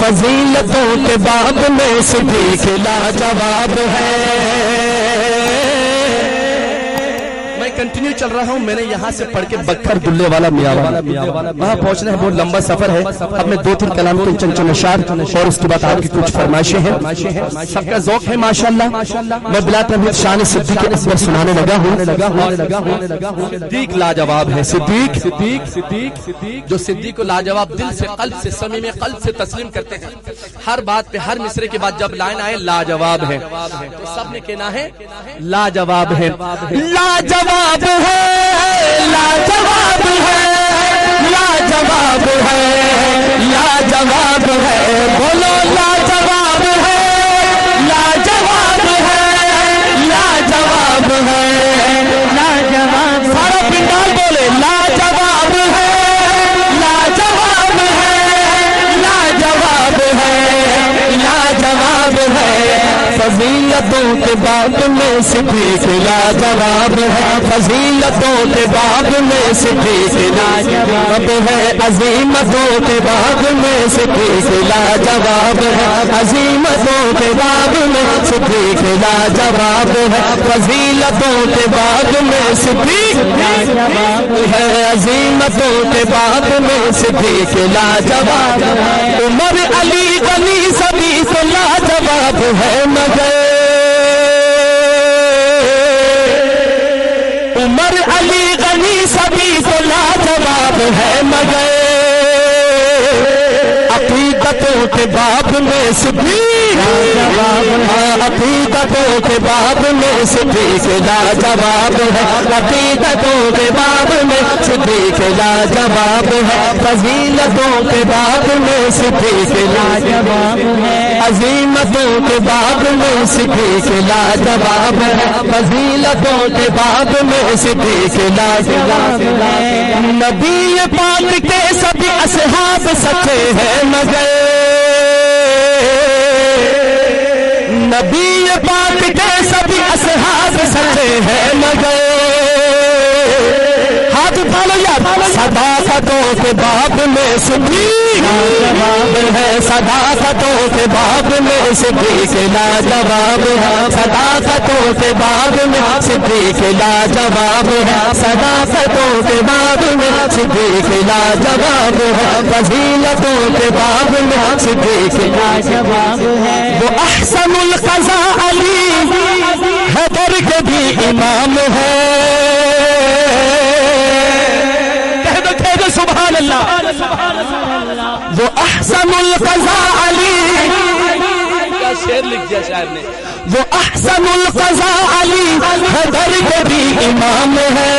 فضیلتوں کے باب میں صدیق لاجواب ہے۔ کنٹینیو چل رہا ہوں، میں نے یہاں سے پڑھ کے بکھر دلے والا میاں وہاں پہنچنا ہے، بہت لمبا سفر ہے۔ اب میں 2-3 کلام کے چند اشعار اور اس کے بعد آپ کی کچھ فرمائشیں ہیں۔ سب کا ذوق ہے ماشاءاللہ۔ میں بلا تردید شان صدیق اکبر سنانے لگا ہوں۔ صدیق لاجواب ہے، صدیق جو صدیق کو لاجواب دل سے، قلب سے، صمیم قلب سے تسلیم کرتے ہیں۔ ہر بات پہ، ہر مصرے کے بعد جب لائن آئے لاجواب ہے تو سب نے کہنا ہے لاجواب ہے، لاجواب ہے، لاجواب ہے، لاجواب ہے، لاجواب ہے، بولو لاجواب ہے، لاجواب ہے، لاجواب ہے، لاجواب، سارا پنڈال بولے لاجواب ہے، لاجواب ہے، لاجواب ہے، لاجواب ہے۔ فضیلتوں کے باب میں صدیق لاجواب ہے، فضیلتوں کے باب میں صدیق لاجواب ہے، عظیمتوں کے باب میں صدیق لاجواب ہے، عظیمتوں کے باب میں صدیق لاجواب ہے، فضیلتوں کے باب میں صدیق لاجواب ہے، عظیمتوں کے باب میں صدیق لاجواب ہے۔ عمر علی غنی سبھی کو لاجواب ہے، مگر عمر علی غنی سبھی کو لاجواب ہے، مگر عقیدتوں کے باب میں صدیق عقیدتوں کے باب میں صدیق لاجواب ہے، عقیدتوں کے باب میں صدیق لاجواب ہے، فضیلتوں کے باب میں صدیق لاجواب ہے، عظیمتوں کے باب میں صدیق لاجواب ہے، فضیلتوں کے باب میں صدیق لاجواب ہے۔ نبی پاک کے سبھی اصحاب سچے ہیں، مگر نبی پاک کے سبھی اصحاب سچے ہیں، مگر ہاتھ پالو یار، صداقتوں کے باب میں صدیق لاجواب ہے، صداقتوں کے باب میں صدیق لاجواب ہے، صداقتوں کے باب میں صدیق لاجواب ہے، صداقتوں کے باب میں صدیق لاجواب ہے، فضیلتوں کے باب میں صدیق لاجواب ہے۔ وہ احسن القضاء علی حیدر کے بھی امام ہے، سبحان اللہ، وہ احسن القضاء علی، کیا شعر لکھ دیا شاعر نے، وہ احسن القضاء علی حیدر کے بھی امام ہے،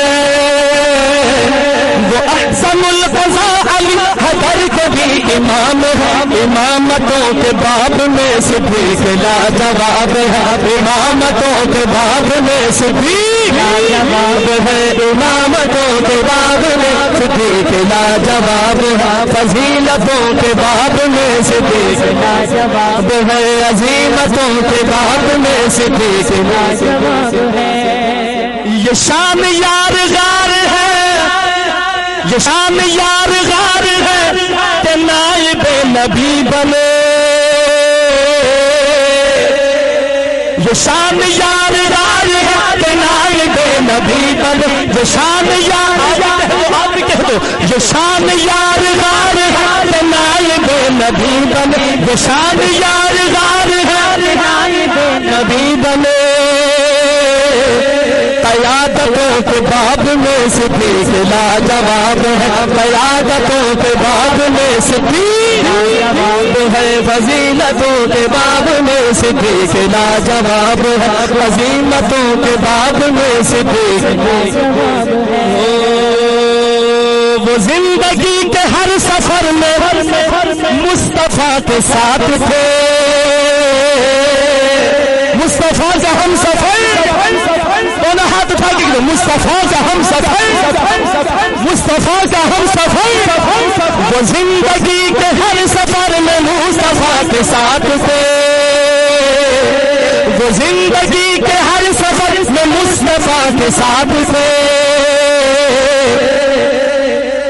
وہ احسن القضاء علی حیدر کے بھی امام ہے، امامتوں کے باب میں صدیق لاجواب ہے، امامتوں کے باب میں صدیق لاجواب ہے، امامتوں کے باب میں صدیق لاجواب ہے، فضیلتوں کے باب میں صدیق لاجواب ہے، عظیمتوں کے باب میں صدیق لاجواب ہے۔ یہ شان یار غار ہے، یہ شان یار غار ہے کہ نائب نبی بنے، یہ شان یار غار ہے کہ نائب نبی بنے، یہ شان یار آپ کہہ دو، یہ شان یار غار ہے کہ نائب نبی بنے، یہ شان یار غار ہے کہ نائب نبی بنے، قیادتوں کے باب میں صدیق لاجواب ہے، قیادتوں کے باب میں صدیق لاجواب ہے، فضیلتوں کے باب میں صدیق لاجواب ہے، عظیمتوں کے باب میں صدیق لاجواب ہے۔ وہ زندگی کے ہر سفر میں مصطفیٰ کے ساتھ تھے، مصطفیٰ کا ہم سفر، دونوں ہاتھ اٹھا کے مصطفیٰ کا ہم سفر، مصطفیٰ کا ہم سفر، وہ زندگی کے ہر سفر میں مصطفیٰ کے ساتھ تھے، وہ زندگی کے ہر سفر میں مصطفیٰ کے ساتھ تھے،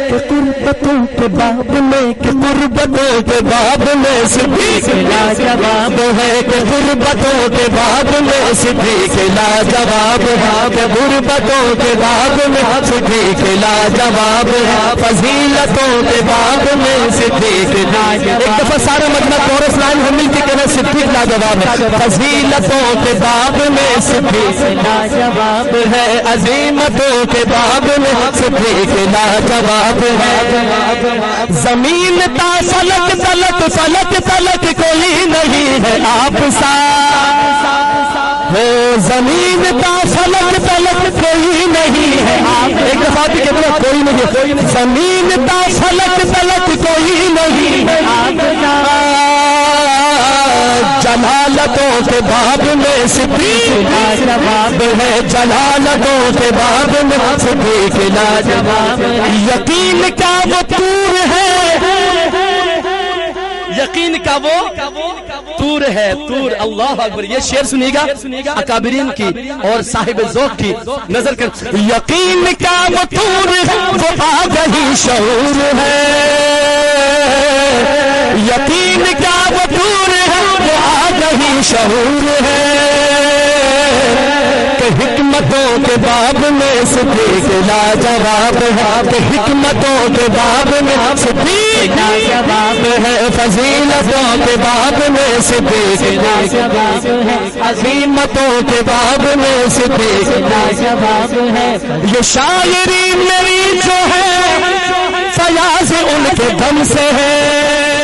کہ قربتوں کے باب میں کہ قربتوں کے باب میں صدیق لاجواب ہے کہ قربتوں کے باب میں صدیق لاجواب ہے کہ قربتوں کے باب میں صدیق لاجواب ہے فضیلتوں کے باب میں صدیق لاجواب. ایک دفعہ سارا مجمع کورس لائن ہم مل کے کہنا صدیق لاجواب ہے. فضیلتوں کے باب میں صدیق لاجواب ہے عظیمتوں کے باب میں صدیق لاجواب ہے. زمین تا فلک تلک فلک تلک کوئی نہیں ہے آپ سا ہو زمین تا فلک تلک کوئی نہیں ہے آپ. ایک دفعہ بھی کہتے ہیں کوئی نہیں ہے. زمین تا فلک تلک کوئی نہیں ہے آپ. جلالتوں کے باب میں صدیق لاجواب ہے جلالتوں کے باب میں صدیق لاجواب. یقین کا وہ طور ہے یقین کا وہ طور ہے طور. اللہ اکبر. یہ شعر سنیے گا اکابرین کی اور صاحب ذوق کی نظر کر. یقین کا وہ طور ہے وہ آگہی شعور ہے. یقین کا وہ طور ہے وہ آگہی شعور ہے کہ حکمتوں کے باب میں صدیق لاجواب ہے کہ حکمتوں کے باب میں صدیق لاجواب ہے. فضیلتوں کے باب میں صدیق لاجواب ہے عظیمتوں کے باب میں صدیق لاجواب ہے. یہ شاعری میری جو ہے فیاض ان کے دم سے ہے